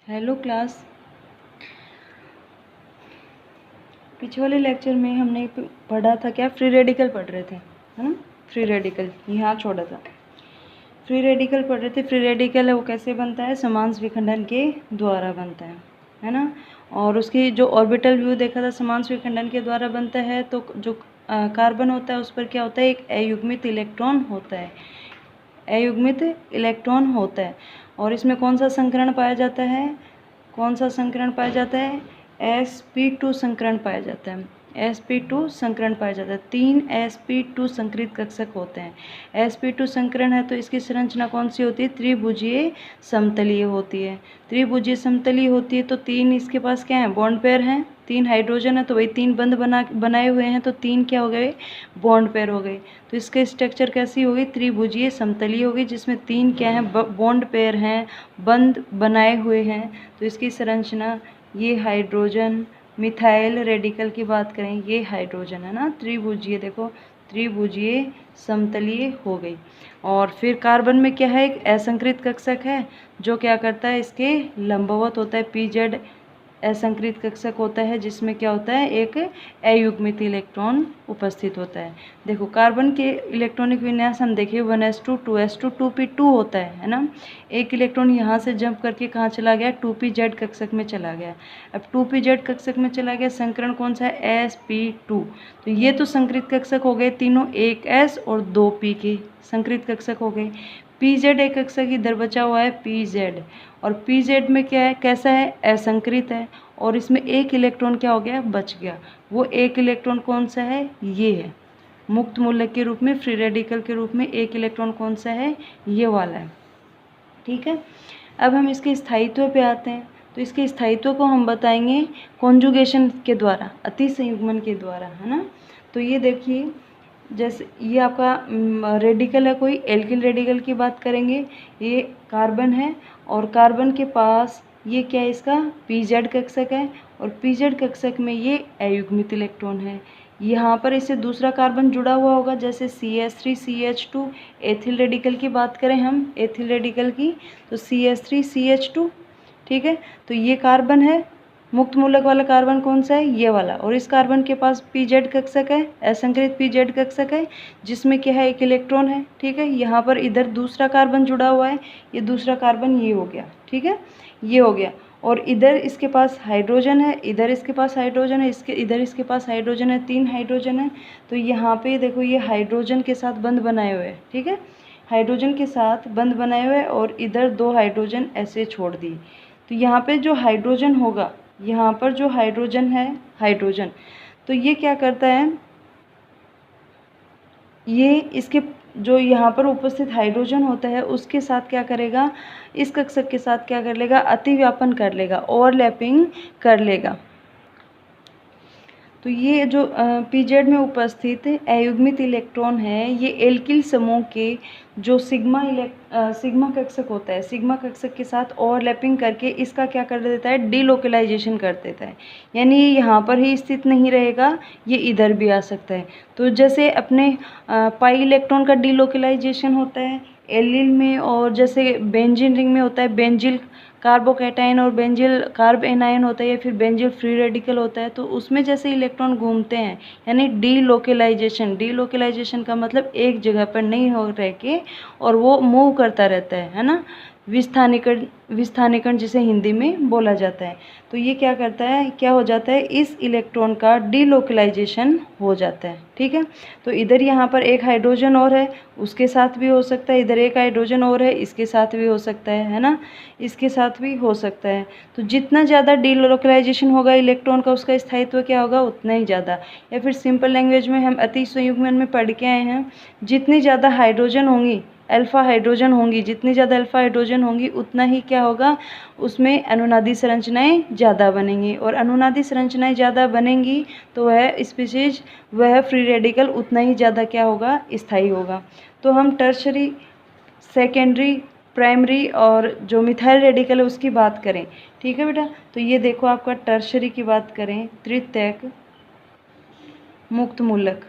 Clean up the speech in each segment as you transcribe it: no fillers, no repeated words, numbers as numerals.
Hello class. पिछले वाले lecture में हमने पढ़ा था क्या, फ्री रेडिकल पढ़ रहे थे, है ना। फ्री रेडिकल यहाँ छोड़ा था। फ्री रेडिकल पढ़ रहे थे। फ्री रेडिकल है वो कैसे बनता है, समान विखंडन के द्वारा बनता है ना। और उसकी जो ऑर्बिटल व्यू देखा था, समान विखंडन के द्वारा बनता है। तो जो कार्बन होता है उस पर क्या होता है, एक अयुग्मित इलेक्ट्रॉन होता है, अयुग्मित इलेक्ट्रॉन होता है। और इसमें कौन सा संकरण पाया जाता है, कौन सा संकरण पाया जाता है, sp2 संकरण पाया जाता है। sp2 संकरण पाया जाता है। 3 sp2 संकरित कक्षक होते हैं। sp2 संकरण है तो इसकी संरचना कौन सी होती है, त्रिभुजीय समतलीय होती है। त्रिभुजीय समतलीय होती है तो 3 इसके पास क्या है, बॉन्ड पेयर हैं। 3 हाइड्रोजन है तो वही 3 बंध बनाए हुए हैं तो 3 क्या हो गए, बॉन्ड पेयर हो गए। तो इसके स्ट्रक्चर कैसी होगी, त्रिभुजीय समतलीय होगी, जिसमें 3 क्या है, बॉन्ड पेयर हैं, बंध बनाए हुए हैं। तो इसकी संरचना, ये हाइड्रोजन, मिथाइल रेडिकल की बात करें, ये हाइड्रोजन है ना, त्रिभुजीय, देखो त्रिभुजीय समतलीय हो गई। और फिर कार्बन में क्या है, एक असंकृत कक्षक है जो क्या करता है, इसके लंबवत होता है, पीजेड असंकृत कक्षक होता है, जिसमें क्या होता है, एक अयुग्मित इलेक्ट्रॉन उपस्थित होता है। देखो कार्बन के इलेक्ट्रॉनिक विन्यास हम देखिए, 1s2 2s2 2p2 होता है ना। एक इलेक्ट्रॉन यहाँ से जंप करके कहाँ चला गया, 2pz कक्षक में चला गया। अब 2pz कक्षक में चला गया, संकरण कौन सा है, sp2। तो ये तो संकृत कक्षक हो गए तीनों, 1s और 2p के संकृत कक्षक हो गए। pz एक कक्षक इधर बचा हुआ है, pz, और pz में क्या है, कैसा है, असंकृत है। और इसमें एक इलेक्ट्रॉन क्या हो गया, बच गया। वो एक इलेक्ट्रॉन कौन सा है, ये है, मुक्त मूलक के रूप में, फ्री रेडिकल के रूप में एक इलेक्ट्रॉन कौन सा है, ये वाला है। ठीक है, अब हम इसके स्थायित्व पे आते हैं। तो इसके स्थायित्व को हम बताएंगे कॉन्जुगेशन के द्वारा, अति संयुग्मन के द्वारा, है ना। तो ये देखिए, जैसे ये आपका रेडिकल है, कोई एल्किल रेडिकल की बात करेंगे। ये कार्बन है और कार्बन के पास ये क्या है, इसका pz कक्षक है, और pz कक्षक में ये अयुग्मित इलेक्ट्रॉन है। यहाँ पर इससे दूसरा कार्बन जुड़ा हुआ होगा, जैसे CH3 CH2, एथिल रेडिकल की बात करें हम, एथिल रेडिकल की, तो CH3 CH2, ठीक है। तो ये कार्बन है, मुक्त मूलक वाला कार्बन कौन सा है, ये वाला। और इस कार्बन के पास pz कक्षक है, असंकृत pz कक्षक है, जिसमें क्या है, एक इलेक्ट्रॉन है। ठीक है, यहाँ पर इधर दूसरा कार्बन जुड़ा हुआ है, ये दूसरा कार्बन ये हो गया, ठीक है, ये हो गया। और इधर इसके पास हाइड्रोजन है, इधर इसके पास हाइड्रोजन है, इधर इसके पास हाइड्रोजन है, 3 हाइड्रोजन है। तो यहाँ पे देखो, ये हाइड्रोजन के साथ बंध बनाए हुए हैं, ठीक है, हाइड्रोजन के साथ बंध बनाए हुए, और इधर 2 हाइड्रोजन ऐसे छोड़ दिए। तो यहाँ पे जो हाइड्रोजन होगा, यहाँ पर जो हाइड्रोजन है, हाइड्रोजन, तो ये क्या करता है, ये इसके जो यहाँ पर उपस्थित हाइड्रोजन होता है उसके साथ क्या करेगा, इस कक्षक के साथ क्या कर लेगा, अतिव्यापन कर लेगा, ओवरलैपिंग कर लेगा। तो ये जो pz में उपस्थित अयुग्मित इलेक्ट्रॉन है, ये एल्किल समूह के जो सिग्मा कक्षक होता है, सिग्मा कक्षक के साथ ओवरलैपिंग करके इसका क्या कर देता है, डीलोकलाइजेशन कर देता है। यानी ये यहाँ पर ही स्थित नहीं रहेगा, ये इधर भी आ सकता है। तो जैसे अपने पाई इलेक्ट्रॉन का डीलोकलाइजेशन होता है एलिल में, और जैसे बेंजीन रिंग में होता है बेंजिल कार्बोकैटायन और बेंजिल कार्ब एनायन होता है, या फिर बेंजिल फ्री रेडिकल होता है, तो उसमें जैसे इलेक्ट्रॉन घूमते हैं, यानी डीलोकलाइजेशन, डीलोकलाइजेशन का मतलब एक जगह पर नहीं हो रह के और वो मूव करता रहता है ना, विस्थानीकरण, विस्थानीकरण जिसे हिंदी में बोला जाता है। तो ये क्या करता है, क्या हो जाता है, इस इलेक्ट्रॉन का डीलोकलाइजेशन हो जाता है। ठीक है, तो इधर यहाँ पर एक हाइड्रोजन और है, उसके साथ भी हो सकता है, इधर एक हाइड्रोजन और है, इसके साथ भी हो सकता है ना, इसके साथ भी हो सकता है। तो जितना ज़्यादा डीलोकलाइजेशन होगा इलेक्ट्रॉन का, उसका स्थायित्व क्या होगा, उतना ही ज़्यादा। या फिर सिंपल लैंग्वेज में हम अति संयुग्मन में पढ़ के आए हैं, जितनी ज़्यादा हाइड्रोजन होंगी, अल्फा हाइड्रोजन होंगी, जितनी ज़्यादा अल्फा हाइड्रोजन होंगी उतना ही क्या होगा, उसमें अनुनादी संरचनाएं ज़्यादा बनेंगी, और अनुनादी संरचनाएं ज़्यादा बनेंगी तो वह स्पीशीज, वह फ्री रेडिकल उतना ही ज़्यादा क्या होगा, स्थायी होगा। तो हम टर्शरी, सेकेंडरी, प्राइमरी और जो मिथाइल रेडिकल है उसकी बात करें। ठीक है बेटा, तो ये देखो आपका टर्शरी की बात करें, तृतीयक मुक्त मूलक,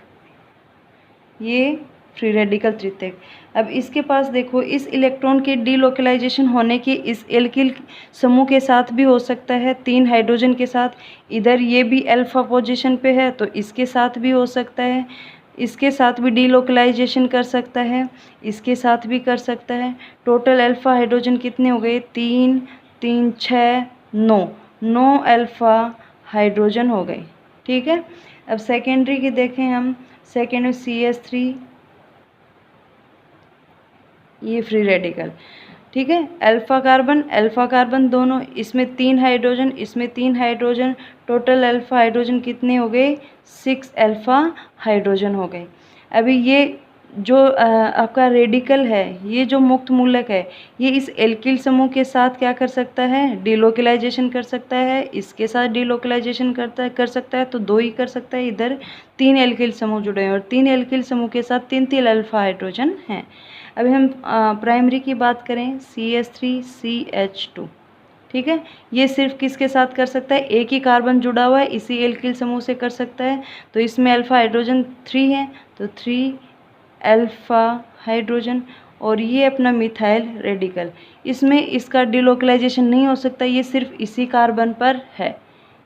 ये फ्री रेडिकल तृतीयक। अब इसके पास देखो, इस इलेक्ट्रॉन के डीलोकलाइजेशन होने की इस एल्किल समूह के साथ भी हो सकता है, 3 हाइड्रोजन के साथ। इधर ये भी अल्फा पोजीशन पे है तो इसके साथ भी हो सकता है, इसके साथ भी डीलोकलाइजेशन कर सकता है, इसके साथ भी कर सकता है। टोटल अल्फा हाइड्रोजन कितने हो गए? 3 3 6 9 अल्फा हाइड्रोजन हो गए। ठीक है। अब सेकेंडरी की देखें हम, सेकेंड में CH3, ये फ्री रेडिकल। ठीक है। अल्फा कार्बन दोनों, इसमें 3 हाइड्रोजन, इसमें 3 हाइड्रोजन, टोटल अल्फा हाइड्रोजन कितने हो गए? 6 अल्फा हाइड्रोजन हो गए। अभी ये जो आपका रेडिकल है, ये जो मुक्त मूलक है, ये इस एल्किल समूह के साथ क्या कर सकता है? डीलोकलाइजेशन कर सकता है, इसके साथ डीलोकलाइजेशन कर सकता है, तो 2 ही कर सकता है। इधर 3 एल्किल समूह जुड़े हैं और 3 एल्किल समूह के साथ 3 अल्फा हाइड्रोजन हैं। अभी हम प्राइमरी की बात करें, CH3CH2। ठीक है। ये सिर्फ किसके साथ कर सकता है? एक ही कार्बन जुड़ा हुआ है, इसी एल्किल समूह से कर सकता है। तो इसमें अल्फा हाइड्रोजन 3 है, तो 3 अल्फा हाइड्रोजन। और ये अपना मिथाइल रेडिकल, इसमें इसका डिलोकलाइजेशन नहीं हो सकता, ये सिर्फ इसी कार्बन पर है।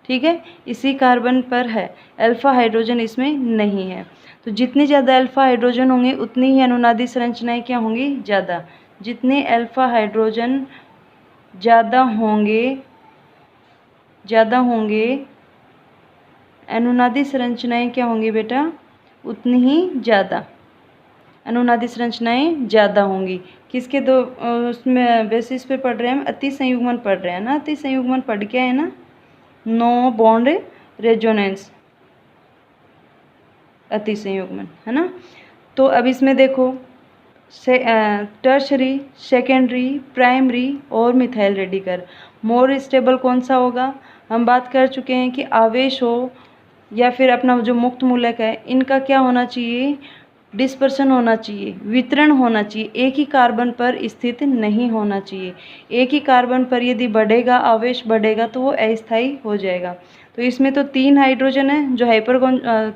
ठीक है, इसी कार्बन पर है, अल्फा हाइड्रोजन इसमें नहीं है। तो जितने ज़्यादा अल्फा हाइड्रोजन होंगे उतनी ही अनुनादी संरचनाएं क्या होंगी? ज़्यादा। जितने अल्फा हाइड्रोजन ज़्यादा होंगे अनुनादी संरचनाएं क्या होंगी बेटा? उतनी ही ज़्यादा अनुनादी संरचनाएं ज़्यादा होंगी। किसके दो उसमें बेसिस पे पढ़ रहे हैं हम? अति संयुग्मन पढ़ रहे हैं ना। अति संयुग्मन पढ़ के है ना, नो बॉन्ड रेजोनेंस, अति संयुग्मन, है ना। तो अब इसमें देखो, टर्शरी, सेकेंडरी, प्राइमरी और मिथाइल रेडिकल। मोर स्टेबल कौन सा होगा? हम बात कर चुके हैं कि आवेश हो या फिर अपना जो मुक्त मूलक है, इनका क्या होना चाहिए? डिस्पर्सन होना चाहिए, वितरण होना चाहिए, एक ही कार्बन पर स्थित नहीं होना चाहिए। एक ही कार्बन पर यदि बढ़ेगा, आवेश बढ़ेगा, तो वो अस्थायी हो जाएगा। तो इसमें तो 3 हाइड्रोजन है जो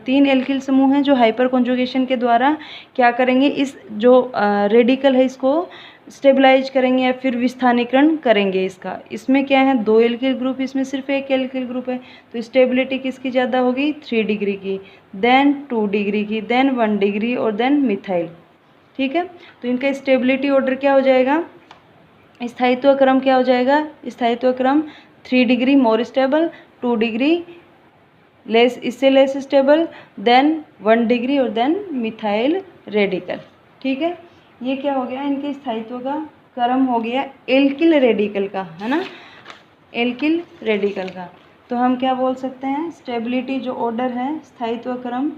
3 एल्किल समूह हैं जो हाइपर कॉन्जुगेशन के द्वारा क्या करेंगे? इस जो रेडिकल है इसको स्टेबलाइज करेंगे या फिर विस्थानीकरण करेंगे इसका। इसमें क्या है? 2 एल्किल ग्रुप, इसमें सिर्फ 1 एल्किल ग्रुप है। तो स्टेबिलिटी किसकी ज़्यादा होगी? 3 डिग्री की, देन 2 डिग्री की, देन 1 डिग्री और देन मिथाइल। ठीक है। तो इनका स्टेबिलिटी ऑर्डर क्या हो जाएगा? स्थायित्व क्रम क्या हो जाएगा? स्थायित्व क्रम 3 degree more stable, 2 degree less, इससे लेस स्टेबल, देन 1 डिग्री और देन मिथाइल रेडिकल। ठीक है। ये क्या हो गया? इनके स्थायित्व का क्रम हो गया एल्किल रेडिकल का, है ना, एल्किल रेडिकल का। तो हम क्या बोल सकते हैं? स्टेबिलिटी जो ऑर्डर है, स्थायित्व क्रम,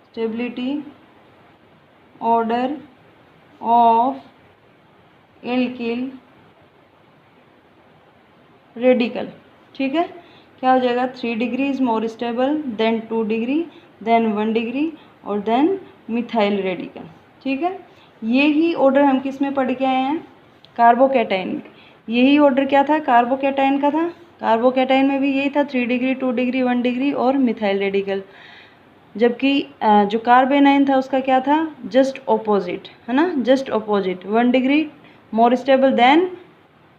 stability order of alkyl radical. ठीक है। क्या हो जाएगा? 3 degree is more stable, then 2 degree, then 1 degree और देन मिथाइल रेडिकल। ठीक है। ये ही ऑर्डर हम किस में पढ़ के आए हैं? कार्बोकैटायन में। यही ऑर्डर क्या था? कार्बोकैटायन का था। कार्बोकैटायन में भी यही था, 3 डिग्री, 2 डिग्री, 1 डिग्री और मिथाइल रेडिकल। जबकि जो कार्बेनाइन था उसका क्या था? जस्ट ऑपोजिट, है ना, just opposite, 1 degree more stable, then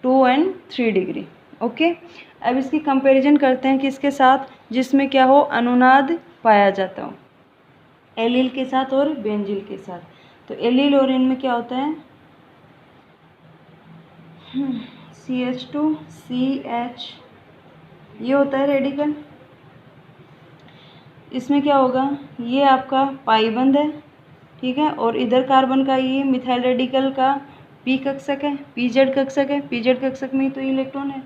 2 and 3 degree. Okay. अब इसकी कंपैरिजन करते हैं किसके साथ? जिसमें क्या हो? अनुनाद पाया जाता हो, एलील के साथ और बेंजील के साथ। तो एलील और इनमें क्या होता है? CH2 CH, ये होता है रेडिकल। इसमें क्या होगा? ये आपका पाई बंध है, ठीक है। और इधर कार्बन का ये मिथाइल रेडिकल का पी कक्षक है, पीजेड कक्षक है। पीजेड कक्षक में तो इलेक्ट्रॉन है।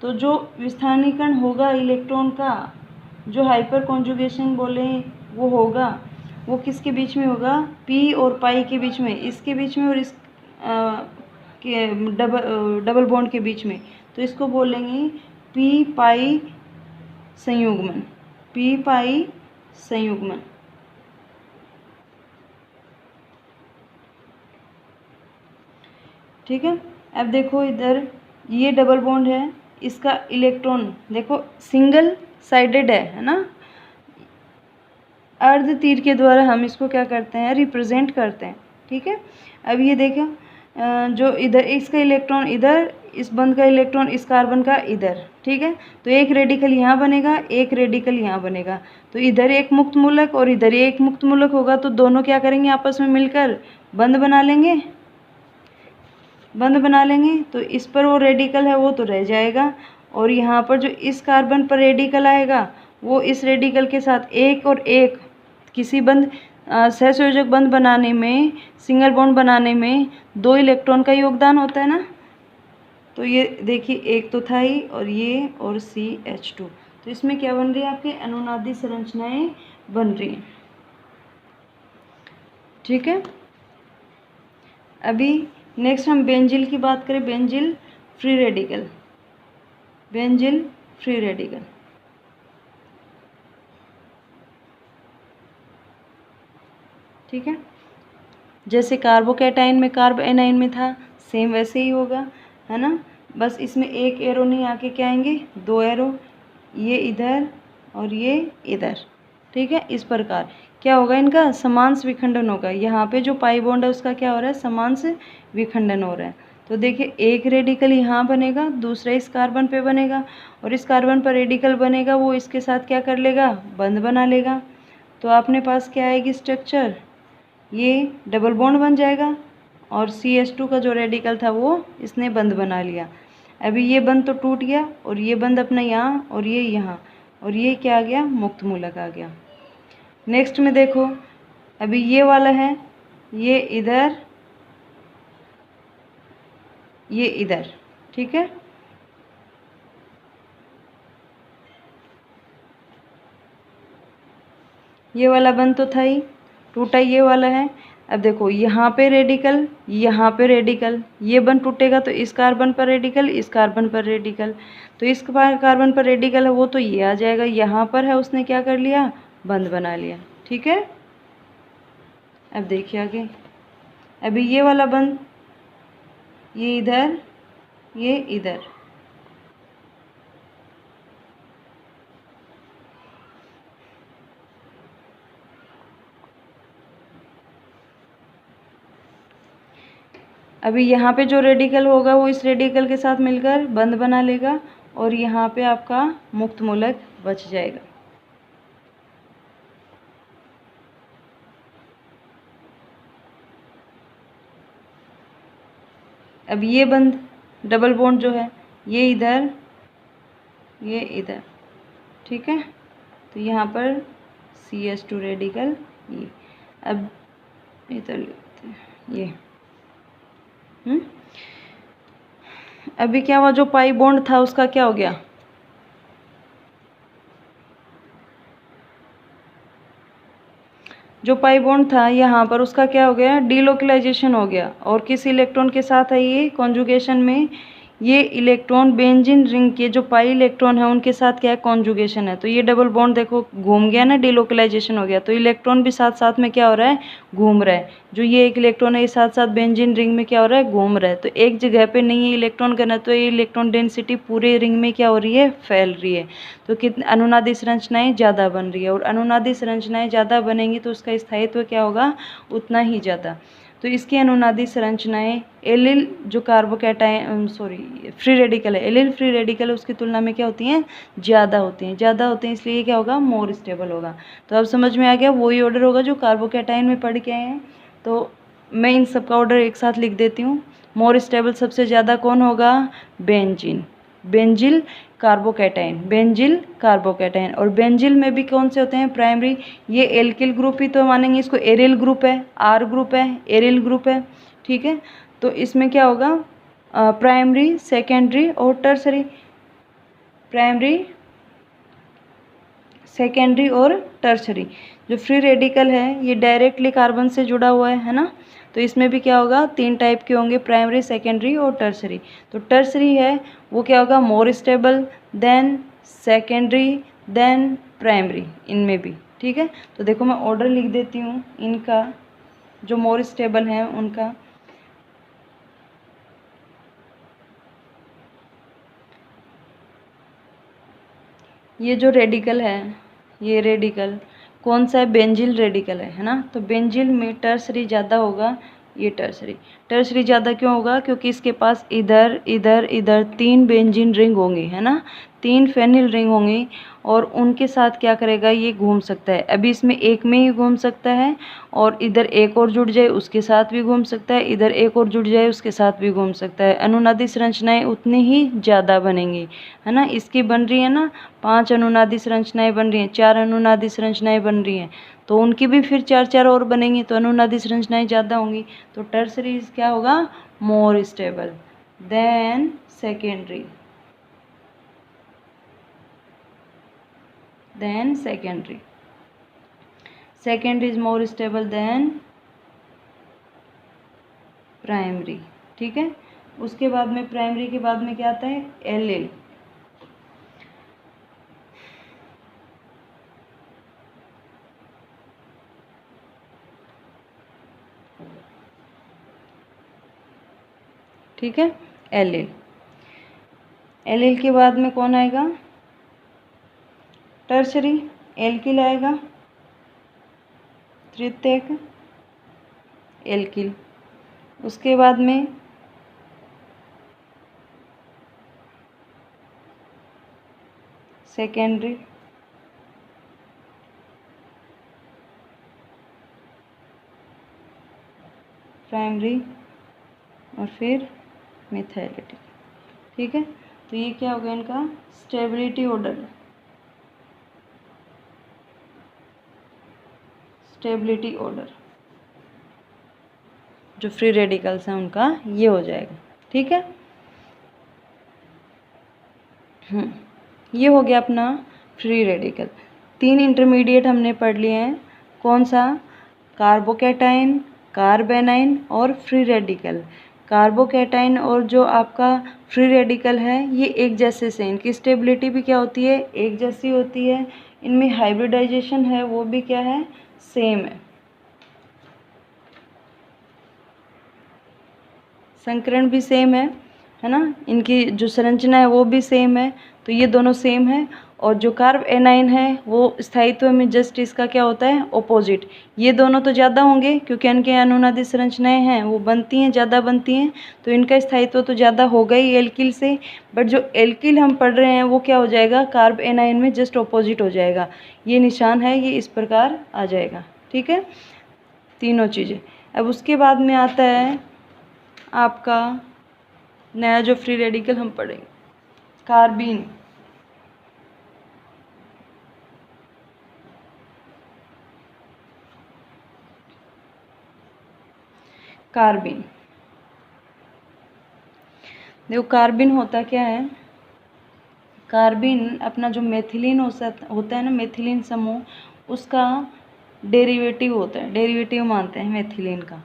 तो जो विस्थानीकरण होगा इलेक्ट्रॉन का, जो हाइपर कॉन्जुगेशन बोले वो होगा, वो किसके बीच में होगा? पी और पाई के बीच में, इसके बीच में और इस के डबल बॉन्ड के बीच में। तो इसको बोलेंगे पी पाई संयुग्मन, पी पाई संयुग्मन। ठीक है। अब देखो इधर ये डबल बॉन्ड है, इसका इलेक्ट्रॉन देखो सिंगल साइडेड है ना, अर्ध तीर के द्वारा हम इसको क्या करते हैं, रिप्रेजेंट करते हैं। ठीक है, अब ये देखो जो इधर इसका इलेक्ट्रॉन इधर, इस बंध का इलेक्ट्रॉन इस कार्बन का इधर। ठीक है, तो एक रेडिकल यहाँ बनेगा, एक रेडिकल यहाँ बनेगा, तो इधर एक मुक्त मूलक और इधर एक मुक्त मूलक होगा, तो दोनों क्या करेंगे, आपस में मिलकर बंध बना लेंगे, बंध बना लेंगे। तो इस पर वो रेडिकल है वो तो रह जाएगा, और यहाँ पर जो इस कार्बन पर रेडिकल आएगा वो इस रेडिकल के साथ एक और एक किसी बंध सहसंयोजक बंध बनाने में, सिंगल बॉन्ड बनाने में 2 इलेक्ट्रॉन का योगदान होता है ना। तो ये देखिए एक तो था ही, और ये और CH2, तो इसमें क्या बन रही है, आपके अनुनादी संरचनाएं बन रही हैं। ठीक है, अभी नेक्स्ट हम बेंजिल की बात करें। Benzyl free radical, benzyl free radical. ठीक है, जैसे कार्बोकैटायन में कार्ब एनाइन में था, सेम वैसे ही होगा, है ना। बस इसमें एक एरो नहीं आके क्या आएंगे, 2 एरो, ये इधर और ये इधर। ठीक है, इस प्रकार क्या होगा, इनका समांश विखंडन होगा। यहाँ पे जो पाई बॉन्ड है उसका क्या हो रहा है, समांश विखंडन हो रहा है। तो देखिए एक रेडिकल यहाँ बनेगा, दूसरा इस कार्बन पे बनेगा, और इस कार्बन पर रेडिकल बनेगा, वो इसके साथ क्या कर लेगा, बंध बना लेगा। तो आपने पास क्या आएगी स्ट्रक्चर, ये डबल बॉन्ड बन जाएगा, और CH2 का जो रेडिकल था वो इसने बंध बना लिया। अभी ये बंध तो टूट गया, और ये बंध अपना यहाँ और ये यहाँ, और ये क्या आ गया, मुक्त मूलक आ गया। नेक्स्ट में देखो, अभी ये वाला है, ये इधर, ये इधर। ठीक है, ये वाला बंध तो था ही, टूटा ये वाला है। अब देखो यहाँ पे रेडिकल, यहाँ पे रेडिकल, ये बंध टूटेगा तो इस कार्बन पर रेडिकल, इस कार्बन पर रेडिकल, तो इस कार्बन पर रेडिकल है वो तो ये आ जाएगा, यहाँ पर है उसने क्या कर लिया, बंध बना लिया। ठीक है, अब देखिए आगे, अभी ये वाला बंध, ये इधर, ये इधर। अभी यहाँ पे जो रेडिकल होगा वो इस रेडिकल के साथ मिलकर बंध बना लेगा, और यहाँ पे आपका मुक्त मूलक बच जाएगा। अब ये बंध डबल बॉन्ड जो है, ये इधर, ये इधर। ठीक है, तो यहाँ पर CH2 रेडिकल, ये अब इधर लेते हैं ये। अभी क्या हुआ, जो पाई बॉन्ड था उसका क्या हो गया, जो पाई बॉन्ड था यहाँ पर उसका क्या हो गया, डीलोकलाइजेशन हो गया, और किस इलेक्ट्रॉन के साथ है ये कॉन्जुगेशन में, ये इलेक्ट्रॉन बेंजीन रिंग के जो पाई इलेक्ट्रॉन है उनके साथ क्या है, कॉन्जुगेशन है। तो ये डबल बॉन्ड देखो घूम गया ना, डीलोकलाइजेशन हो गया, तो इलेक्ट्रॉन भी साथ साथ में क्या हो रहा है, घूम रहा है। जो ये एक इलेक्ट्रॉन है ये साथ साथ बेंजीन रिंग में क्या हो रहा है, घूम रहा है। तो एक जगह पे नहीं है इलेक्ट्रॉन का, ना तो ये इलेक्ट्रॉन डेंसिटी पूरे रिंग में क्या हो रही है, फैल रही है। तो कितने अनुनादी संरचनाएं ज़्यादा बन रही है, और अनुनादी संरचनाएं ज़्यादा बनेंगी तो उसका स्थायित्व क्या होगा, उतना ही ज़्यादा। तो इसकी अनुनादी संरचनाएं एलिल जो कार्बोकैटायन फ्री रेडिकल है, एलिल फ्री रेडिकल है उसकी तुलना में क्या होती हैं, ज़्यादा होती हैं। ज़्यादा होते हैं इसलिए क्या होगा, मोर स्टेबल होगा। तो अब समझ में आ गया, वही ऑर्डर होगा जो कार्बोकैटायन में पढ़ के आए हैं। तो मैं इन सब का ऑर्डर एक साथ लिख देती हूँ। मोर स्टेबल सबसे ज़्यादा कौन होगा, benzene, benzyl carbocation, benzyl carbocation. और बेंजिल में भी कौन से होते हैं, प्राइमरी, ये एल्किल ग्रुप ही तो मानेंगे इसको, एरिल ग्रुप है, आर ग्रुप है, एरिल ग्रुप है। ठीक है, तो इसमें क्या होगा, प्राइमरी, सेकेंडरी और टर्सरी, प्राइमरी, सेकेंडरी और टर्सरी। जो फ्री रेडिकल है ये डायरेक्टली कार्बन से जुड़ा हुआ है ना, तो इसमें भी क्या होगा, 3 टाइप के होंगे, प्राइमरी, सेकेंडरी और टर्सरी। तो टर्सरी है वो क्या होगा, more stable, then secondary, then primary, इनमें भी। ठीक है, तो देखो मैं ऑर्डर लिख देती हूँ इनका, जो मोर स्टेबल है उनका। ये जो रेडिकल है, ये रेडिकल कौन सा है, बेंजिल रेडिकल है ना। तो बेंजिल में टर्सरी ज़्यादा होगा, ये टर्सरी ज़्यादा क्यों होगा, क्योंकि इसके पास इधर इधर इधर 3 बेंजीन रिंग होंगी, है ना, 3 फेनिल रिंग होंगी, और उनके साथ क्या करेगा, ये घूम सकता है। अभी इसमें एक में ही घूम सकता है, और इधर एक और जुड़ जाए उसके साथ भी घूम सकता है, इधर एक और जुड़ जाए उसके साथ भी घूम सकता है। अनुनादी संरचनाएं उतनी ही ज़्यादा बनेंगी, है ना। इसकी बन रही है ना 5 अनुनादी संरचनाएं बन रही हैं, 4 अनुनादी संरचनाएं बन रही हैं, तो उनकी भी फिर 4-4 और बनेंगी, तो अनुनादी संरचनाएं ज़्यादा होंगी। तो टर्सरी क्या होगा, more stable then secondary, secondary is more stable than primary, ठीक है। उसके बाद में प्राइमरी के बाद में क्या आता है, एल, ठीक है, एल के बाद में कौन आएगा, टर्शरी, एल्किल आएगा, तृतीयक एल्किल। उसके बाद में सेकेंडरी, प्राइमरी, और फिर मिथाइलिटी, ठीक है। तो ये क्या होगा इनका स्टेबिलिटी ऑर्डर, जो फ्री रेडिकल्स हैं उनका ये हो जाएगा, ठीक है। ये हो गया अपना फ्री रेडिकल। 3 इंटरमीडिएट हमने पढ़ लिए हैं, कौन सा, कार्बोकैटाइन, कार्बेनाइन और फ्री रेडिकल। कार्बोकैटाइन और जो आपका फ्री रेडिकल है ये एक जैसे से, इनकी स्टेबिलिटी भी क्या होती है, एक जैसी होती है। इनमें हाइब्रिडाइजेशन है वो भी क्या है, सेम है। संकरण भी सेम है ना, इनकी जो संरचना है वो भी सेम है, तो ये दोनों सेम है। और जो कार्ब एनाइन है वो स्थायित्व में जस्ट इसका क्या होता है, ऑपोजिट। ये दोनों तो ज़्यादा होंगे क्योंकि इनके अनुनादी संरचनाएं हैं वो बनती हैं, ज़्यादा बनती हैं, तो इनका स्थायित्व तो ज़्यादा होगा ही एल्किल से। बट जो एल्किल हम पढ़ रहे हैं वो क्या हो जाएगा, कार्ब एनाइन में जस्ट ऑपोजिट हो जाएगा। ये निशान है, ये इस प्रकार आ जाएगा, ठीक है, तीनों चीज़ें। अब उसके बाद में आता है आपका नया जो फ्री रेडिकल हम पढ़ेंगे, कार्बीन। कार्बीन देखो, कार्बीन होता क्या है, कार्बीन अपना जो मेथिलीन होता है ना, मेथिलीन समूह, उसका डेरिवेटिव होता है, डेरिवेटिव मानते हैं मेथिलीन का।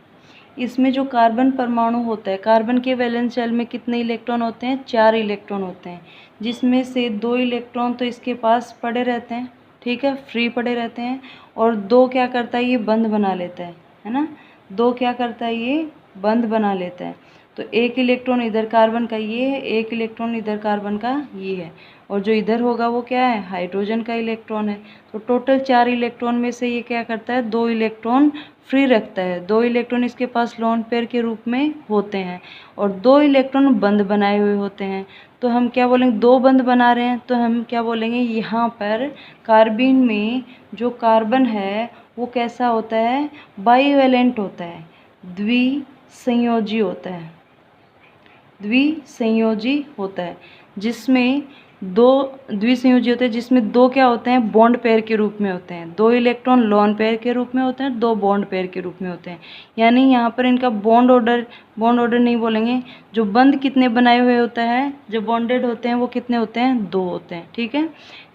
इसमें जो कार्बन परमाणु होता है, कार्बन के वैलेंस शेल में कितने इलेक्ट्रॉन होते हैं, 4 इलेक्ट्रॉन होते हैं, जिसमें से 2 इलेक्ट्रॉन तो इसके पास पड़े रहते हैं, ठीक है, फ्री पड़े रहते हैं, और 2 क्या करता है, ये बंध बना लेता है ना, 2 क्या करता है, ये बंध बना लेता है। तो 1 इलेक्ट्रॉन इधर कार्बन का ये है, 1 इलेक्ट्रॉन इधर कार्बन का ये है, और जो इधर होगा वो क्या है, हाइड्रोजन का इलेक्ट्रॉन है। तो टोटल 4 इलेक्ट्रॉन में से ये क्या करता है, 2 इलेक्ट्रॉन फ्री रखता है, 2 इलेक्ट्रॉन इसके पास लोन पेयर के रूप में होते हैं, और 2 इलेक्ट्रॉन बंध बनाए हुए होते हैं। तो हम क्या बोलेंगे, 2 बंध बना रहे हैं, तो हम क्या बोलेंगे, यहाँ पर कार्बीन में जो कार्बन है वो कैसा होता है, बाईवैलेंट होता है, द्विसंयोजी होता है, द्विसंयोजी होता है, जिसमें 2 द्विसंयोजी होते हैं, जिसमें 2 क्या होते हैं, बॉन्ड पेयर के रूप में होते हैं, 2 इलेक्ट्रॉन लोन पेयर के रूप में होते हैं, 2 बॉन्ड पेयर के रूप में होते हैं। यानी यहाँ पर इनका बॉन्ड ऑर्डर नहीं बोलेंगे, जो बंध कितने बनाए हुए होता है, जो बॉन्डेड होते हैं वो कितने होते हैं, 2 होते हैं, ठीक है।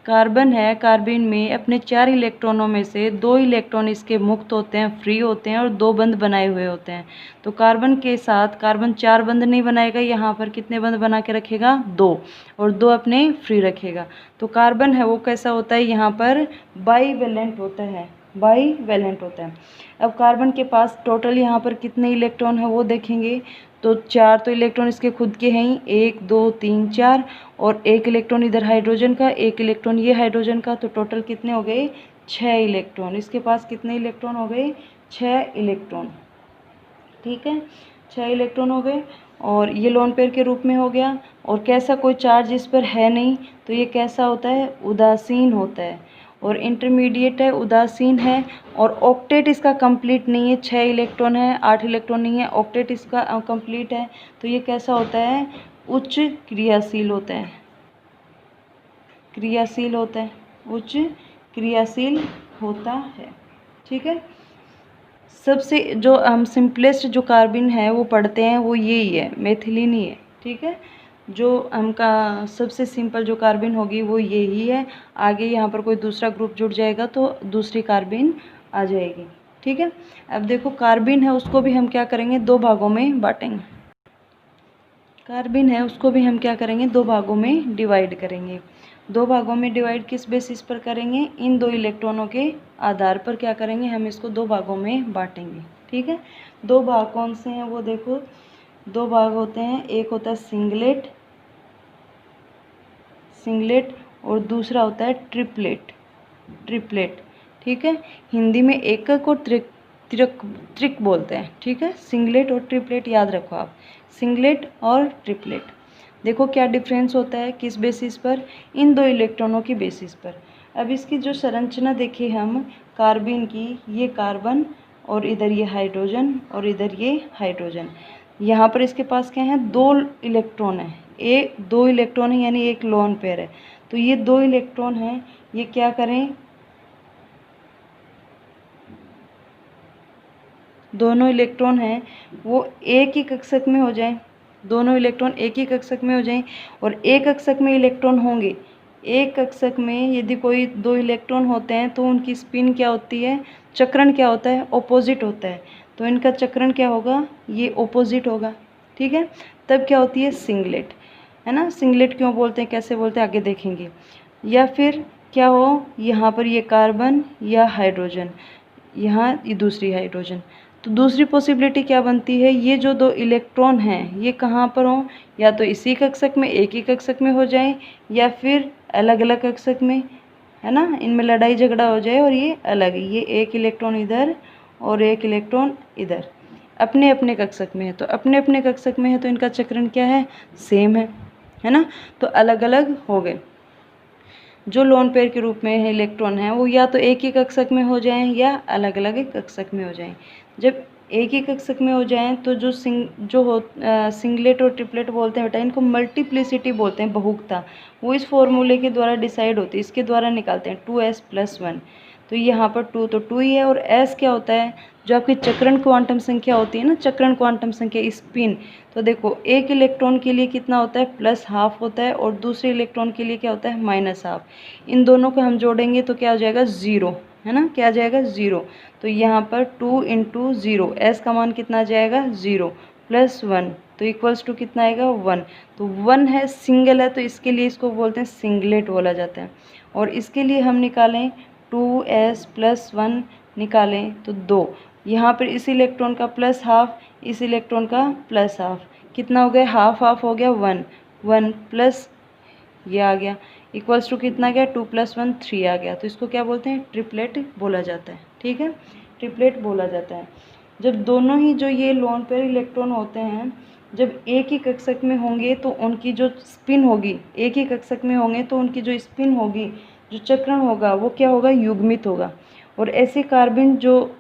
कार्बन है, कार्बन में अपने 4 इलेक्ट्रॉनों में से 2 इलेक्ट्रॉन इसके मुक्त होते हैं, फ्री होते हैं, और 2 बंध बनाए हुए होते हैं। तो कार्बन के साथ कार्बन 4 बंध नहीं बनाएगा, यहाँ पर कितने बंध बना के रखेगा, 2, और 2 अपने फ्री रखेगा। तो कार्बन है वो कैसा होता है, यहाँ पर बाईवैलेंट होता है, बाईवैलेंट होता है। अब कार्बन के पास टोटल यहाँ पर कितने इलेक्ट्रॉन है वो देखेंगे, तो 4 तो इलेक्ट्रॉन इसके खुद के हैं ही, 1 2 3 4, और 1 इलेक्ट्रॉन इधर हाइड्रोजन का, 1 इलेक्ट्रॉन ये हाइड्रोजन का, तो टोटल कितने हो गए, 6 इलेक्ट्रॉन। इसके पास कितने इलेक्ट्रॉन हो गए? 6 इलेक्ट्रॉन। ठीक है, 6 इलेक्ट्रॉन हो गए और ये लोन पेयर के रूप में हो गया। और कैसा, कोई चार्ज इस पर है नहीं, तो ये कैसा होता है? उदासीन होता है। और इंटरमीडिएट है, उदासीन है। और ऑक्टेट इसका कंप्लीट नहीं है, 6 इलेक्ट्रॉन है, 8 इलेक्ट्रॉन नहीं है, ऑक्टेट इसका कंप्लीट है। तो ये कैसा होता है? उच्च क्रियाशील होता है, क्रियाशील होता है, उच्च क्रियाशील होता है। ठीक है, सबसे जो हम सिंपलेस्ट जो कार्बन है वो पढ़ते हैं वो यही है, मेथिलीन ही है। ठीक है, जो हमका सबसे सिंपल जो कार्बन होगी वो यही है। आगे यहाँ पर कोई दूसरा ग्रुप जुड़ जाएगा तो दूसरी कार्बन आ जाएगी। ठीक है, अब देखो कार्बन है उसको भी हम क्या करेंगे? 2 भागों में बांटेंगे। कार्बन है उसको भी हम क्या करेंगे? 2 भागों में डिवाइड करेंगे। 2 भागों में डिवाइड किस बेसिस पर करेंगे? इन 2 इलेक्ट्रॉनों के आधार पर क्या करेंगे? हम इसको 2 भागों में बांटेंगे। ठीक है, 2 भाग कौन से हैं वो देखो। 2 भाग होते हैं, एक होता है सिंगलेट, सिंगलेट, और दूसरा होता है ट्रिपलेट, ट्रिपलेट। ठीक है, हिंदी में एकक और त्रिक बोलते हैं। ठीक है, सिंगलेट और ट्रिपलेट याद रखो आप, सिंगलेट और ट्रिपलेट। देखो क्या डिफरेंस होता है, किस बेसिस पर? इन 2 इलेक्ट्रॉनों की बेसिस पर। अब इसकी जो संरचना देखें हम कार्बन की, ये कार्बन और इधर ये हाइड्रोजन और इधर ये हाइड्रोजन। यहाँ पर इसके पास क्या है? 2 इलेक्ट्रॉन है, 2 इलेक्ट्रॉन है, यानी एक लोन पेयर है। तो ये 2 इलेक्ट्रॉन हैं, ये क्या करें? दोनों इलेक्ट्रॉन हैं वो एक ही कक्षक में हो जाएं, दोनों इलेक्ट्रॉन एक ही कक्षक में हो जाएं। और एक कक्षक में इलेक्ट्रॉन होंगे, एक कक्षक में यदि कोई 2 इलेक्ट्रॉन होते हैं तो उनकी स्पिन क्या होती है? चक्रण क्या होता है? ऑपोजिट होता है। तो इनका चक्रण क्या होगा? ये ऑपोजिट होगा। ठीक है, तब क्या होती है? सिंगलेट, है ना। सिंगलेट क्यों बोलते हैं, कैसे बोलते हैं, आगे देखेंगे। या फिर क्या हो, यहाँ पर ये कार्बन या हाइड्रोजन, यहाँ ये दूसरी हाइड्रोजन। तो दूसरी पॉसिबिलिटी क्या बनती है? ये जो 2 इलेक्ट्रॉन हैं ये कहाँ पर हों? या तो इसी कक्षक में, एक ही कक्षक में हो जाएं, या फिर अलग अलग कक्षक में, है ना। इनमें लड़ाई झगड़ा हो जाए और ये अलग, ये एक इलेक्ट्रॉन इधर और एक इलेक्ट्रॉन इधर, अपने अपने कक्षक में है। तो अपने अपने कक्षक में है तो इनका चक्रण क्या है? सेम है ना। तो अलग अलग हो गए। जो लोन पेयर के रूप में इलेक्ट्रॉन हैं वो या तो एक ही कक्षक में हो जाएं या अलग अलग कक्षक में हो जाएं। जब एक ही कक्षक में हो जाएं तो जो सिंगलेट और ट्रिपलेट बोलते हैं बेटा, इनको मल्टीप्लिसिटी बोलते हैं, बहुगता। वो इस फॉर्मूले के द्वारा डिसाइड होती है, इसके द्वारा निकालते हैं, 2s+1। तो यहाँ पर 2 तो 2 ही है, और s क्या होता है? जो आपकी चक्रण क्वांटम संख्या होती है ना, चक्रण क्वांटम संख्या, स्पिन। तो देखो एक इलेक्ट्रॉन के लिए कितना होता है? +½ होता है, और दूसरे इलेक्ट्रॉन के लिए क्या होता है? -½ इन दोनों को हम जोड़ेंगे तो क्या हो जाएगा? 0, है ना। क्या आ जाएगा? 0। तो यहाँ पर 2 × 0, s का मान कितना आ जाएगा? 0 +1, तो इक्वल्स टू कितना आएगा? 1। तो 1 है, सिंगल है, तो इसके लिए इसको बोलते हैं सिंगलेट बोला जाता है। और इसके लिए हम निकालें 2s+1 निकालें तो 2, यहाँ पर इस इलेक्ट्रॉन का +½ इस इलेक्ट्रॉन का +½ कितना हो गया? ½ हो गया 1, 1 प्लस ये आ गया, इक्वल्स टू कितना गया? 2 + 1 3 आ गया। तो इसको क्या बोलते हैं? ट्रिपलेट बोला जाता है। ठीक है, ट्रिपलेट बोला जाता है। जब दोनों ही जो ये लोन पेयर इलेक्ट्रॉन होते हैं जब एक ही कक्षक में होंगे तो उनकी जो स्पिन होगी, एक ही कक्षक में होंगे तो उनकी जो स्पिन होगी, जो चक्रण होगा, वो क्या होगा? युग्मित होगा। और ऐसे कार्बन जो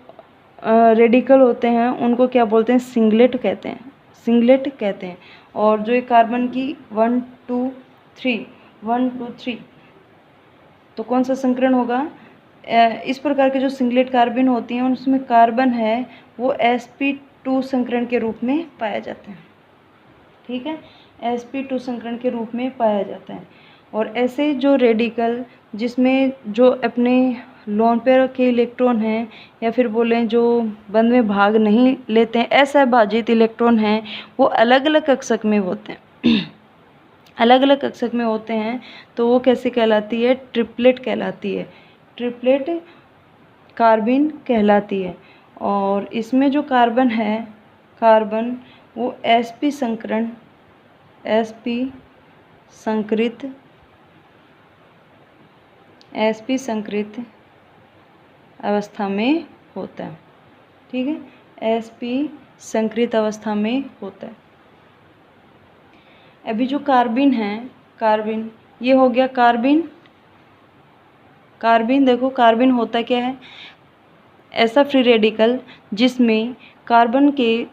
रेडिकल होते हैं उनको क्या बोलते हैं? सिंगलेट कहते हैं, सिंगलेट कहते हैं। और जो ये कार्बन की 1 2 3 1 2 3, तो कौन सा संकरण होगा? इस प्रकार के जो सिंगलेट कार्बन होती हैं उसमें कार्बन है वो sp2 संकरण के रूप में पाया जाता है। ठीक है, sp2 संकरण के रूप में पाया जाता है। और ऐसे जो रेडिकल जिसमें जो अपने लोन पेयर के इलेक्ट्रॉन हैं, या फिर बोलें जो बंध में भाग नहीं लेते हैं, असहभाजित इलेक्ट्रॉन हैं, वो अलग अलग कक्षक में होते हैं अलग अलग कक्षक में होते हैं। तो वो कैसे कहलाती है? ट्रिपलेट कहलाती है, ट्रिपलेट कार्बन कहलाती है। और इसमें जो कार्बन है, कार्बन वो sp संकरण, sp संकृत अवस्था में होता है। ठीक है, sp संकृत अवस्था में होता है। अभी जो कार्बिन है, कार्बिन, ये हो गया कार्बिन। कार्बिन देखो, कार्बिन होता क्या है, ऐसा फ्री रेडिकल जिसमें कार्बन के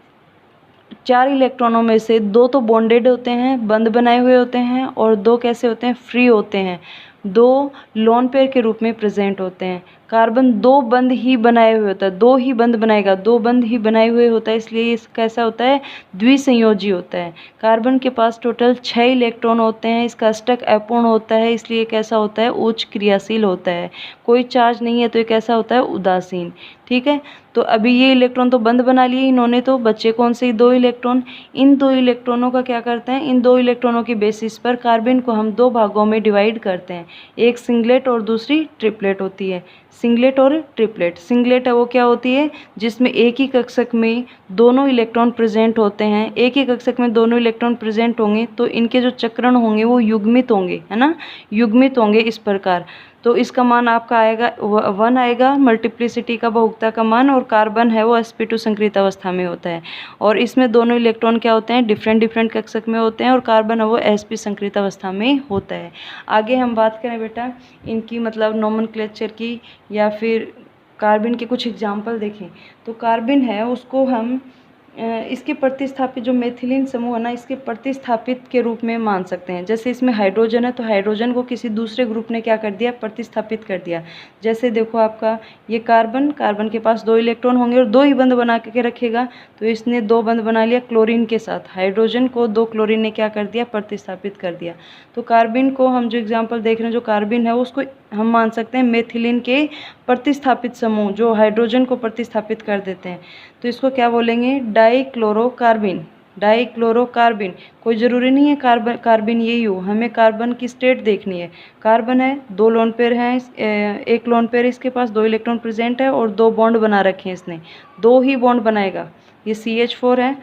4 इलेक्ट्रॉनों में से 2 तो बॉन्डेड होते हैं, बंध बनाए हुए होते हैं, और 2 कैसे होते हैं, फ्री होते हैं, 2 लोन पेयर के रूप में प्रेजेंट होते हैं। कार्बन 2 बंध ही बनाए हुए होता है, 2 ही बंध बनाएगा, 2 बंध ही बनाए हुए होता है, इसलिए ये कैसा होता है, द्विसंयोजी होता है। कार्बन के पास टोटल 6 इलेक्ट्रॉन होते हैं, इसका अष्टक अपूर्ण होता है, इसलिए कैसा होता है, उच्च क्रियाशील होता है। कोई चार्ज नहीं है तो ये कैसा होता है, उदासीन। ठीक है, तो अभी ये इलेक्ट्रॉन तो बंद बना लिए इन्होंने, तो बच्चे कौन से 2 इलेक्ट्रॉन। इन 2 इलेक्ट्रॉनों का क्या करते हैं, इन 2 इलेक्ट्रॉनों की बेसिस पर कार्बन को हम 2 भागों में डिवाइड करते हैं, एक सिंगलेट और दूसरी ट्रिपलेट होती है। सिंगलेट और ट्रिपलेट, सिंगलेट है वो क्या होती है, जिसमें एक ही कक्षक में दोनों इलेक्ट्रॉन प्रेजेंट होते हैं। एक ही कक्षक में दोनों इलेक्ट्रॉन प्रेजेंट होंगे तो इनके जो चक्रण होंगे वो युग्मित होंगे, है ना, युग्मित होंगे इस प्रकार। तो इसका मान आपका आएगा 1 आएगा, मल्टीप्लिसिटी का बहुगुणा का मान, और कार्बन है वो sp2 संकृत अवस्था में होता है। और इसमें दोनों इलेक्ट्रॉन क्या होते हैं, डिफरेंट कक्षक में होते हैं, और कार्बन है वो sp संकृत अवस्था में होता है। आगे हम बात करें बेटा इनकी मतलब नोमेनक्लेचर की, या फिर कार्बन के कुछ एग्जाम्पल देखें तो कार्बन है उसको हम इसके प्रतिस्थापित जो मेथिलीन समूह है ना, इसके प्रतिस्थापित के रूप में मान सकते हैं। जैसे इसमें हाइड्रोजन है तो हाइड्रोजन को किसी दूसरे ग्रुप ने क्या कर दिया, प्रतिस्थापित कर दिया। जैसे देखो आपका ये कार्बन, कार्बन के पास 2 इलेक्ट्रॉन होंगे और 2 ही बंध बना के रखेगा, तो इसने 2 बंध बना लिया क्लोरीन के साथ, हाइड्रोजन को 2 क्लोरीन ने क्या कर दिया, प्रतिस्थापित कर दिया। तो कार्बन को हम जो एग्जाम्पल देख रहे हैं, जो कार्बन है उसको हम मान सकते हैं मेथिलीन के प्रतिस्थापित समूह, जो हाइड्रोजन को प्रतिस्थापित कर देते हैं, तो इसको क्या बोलेंगे, डाइक्लोरोकार्बिन। डाइक्लोरोकार्बिन, कोई ज़रूरी नहीं है कार्बन यही हो, हमें कार्बन की स्टेट देखनी है। कार्बन है, 2 लोन पेयर हैं, एक लोन पेयर इसके पास 2 इलेक्ट्रॉन प्रेजेंट है और 2 बॉन्ड बना रखे हैं, इसने 2 ही बॉन्ड बनाएगा। ये CH4 है,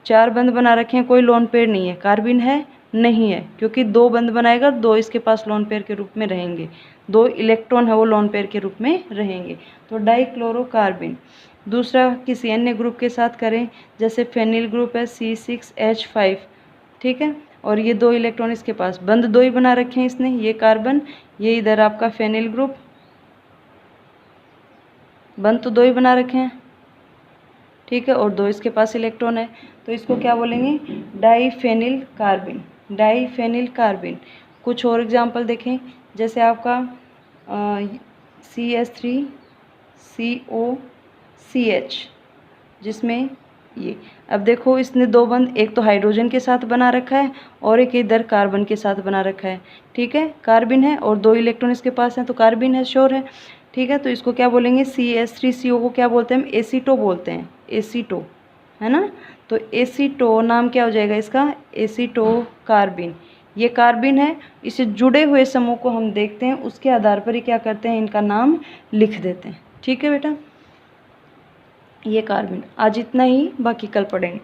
4 बंध बना रखे हैं, कोई लोन पेयर नहीं है। कार्बन है, नहीं है, क्योंकि 2 बंध बनाएगा, 2 इसके पास लोन पेयर के रूप में रहेंगे, 2 इलेक्ट्रॉन है वो लोन पेयर के रूप में रहेंगे, तो डाइक्लोरोकार्बिन। दूसरा किसी अन्य ग्रुप के साथ करें, जैसे फेनिल ग्रुप है C6H5, ठीक है, और ये 2 इलेक्ट्रॉन इसके पास, बंध 2 ही बना रखे हैं इसने, ये कार्बन, ये इधर आपका फेनिल ग्रुप, बंध तो 2 ही बना रखे हैं, ठीक है, और 2 इसके पास इलेक्ट्रॉन है, तो इसको क्या बोलेंगे, डाइफेनिल कार्बिन। डाइफेनिल कार्बिन। कुछ और एग्जाम्पल देखें, जैसे आपका CH3COCH, जिसमें ये, अब देखो इसने 2 बंध, एक तो हाइड्रोजन के साथ बना रखा है और एक इधर कार्बन के साथ बना रखा है, ठीक है, कार्बन है और 2 इलेक्ट्रॉन इसके पास हैं, तो कार्बन है, श्योर है, ठीक है, तो इसको क्या बोलेंगे, CH3CO को क्या बोलते हैं, एसीटो बोलते हैं, एसीटो, है ना, तो एसीटो नाम क्या हो जाएगा इसका, एसीटो कार्बिन। ये कार्बिन है, इसे जुड़े हुए समूह को हम देखते हैं, उसके आधार पर ही क्या करते हैं, इनका नाम लिख देते हैं। ठीक है बेटा, ये कार्बन। आज इतना ही, बाकी कल पढ़ेंगे।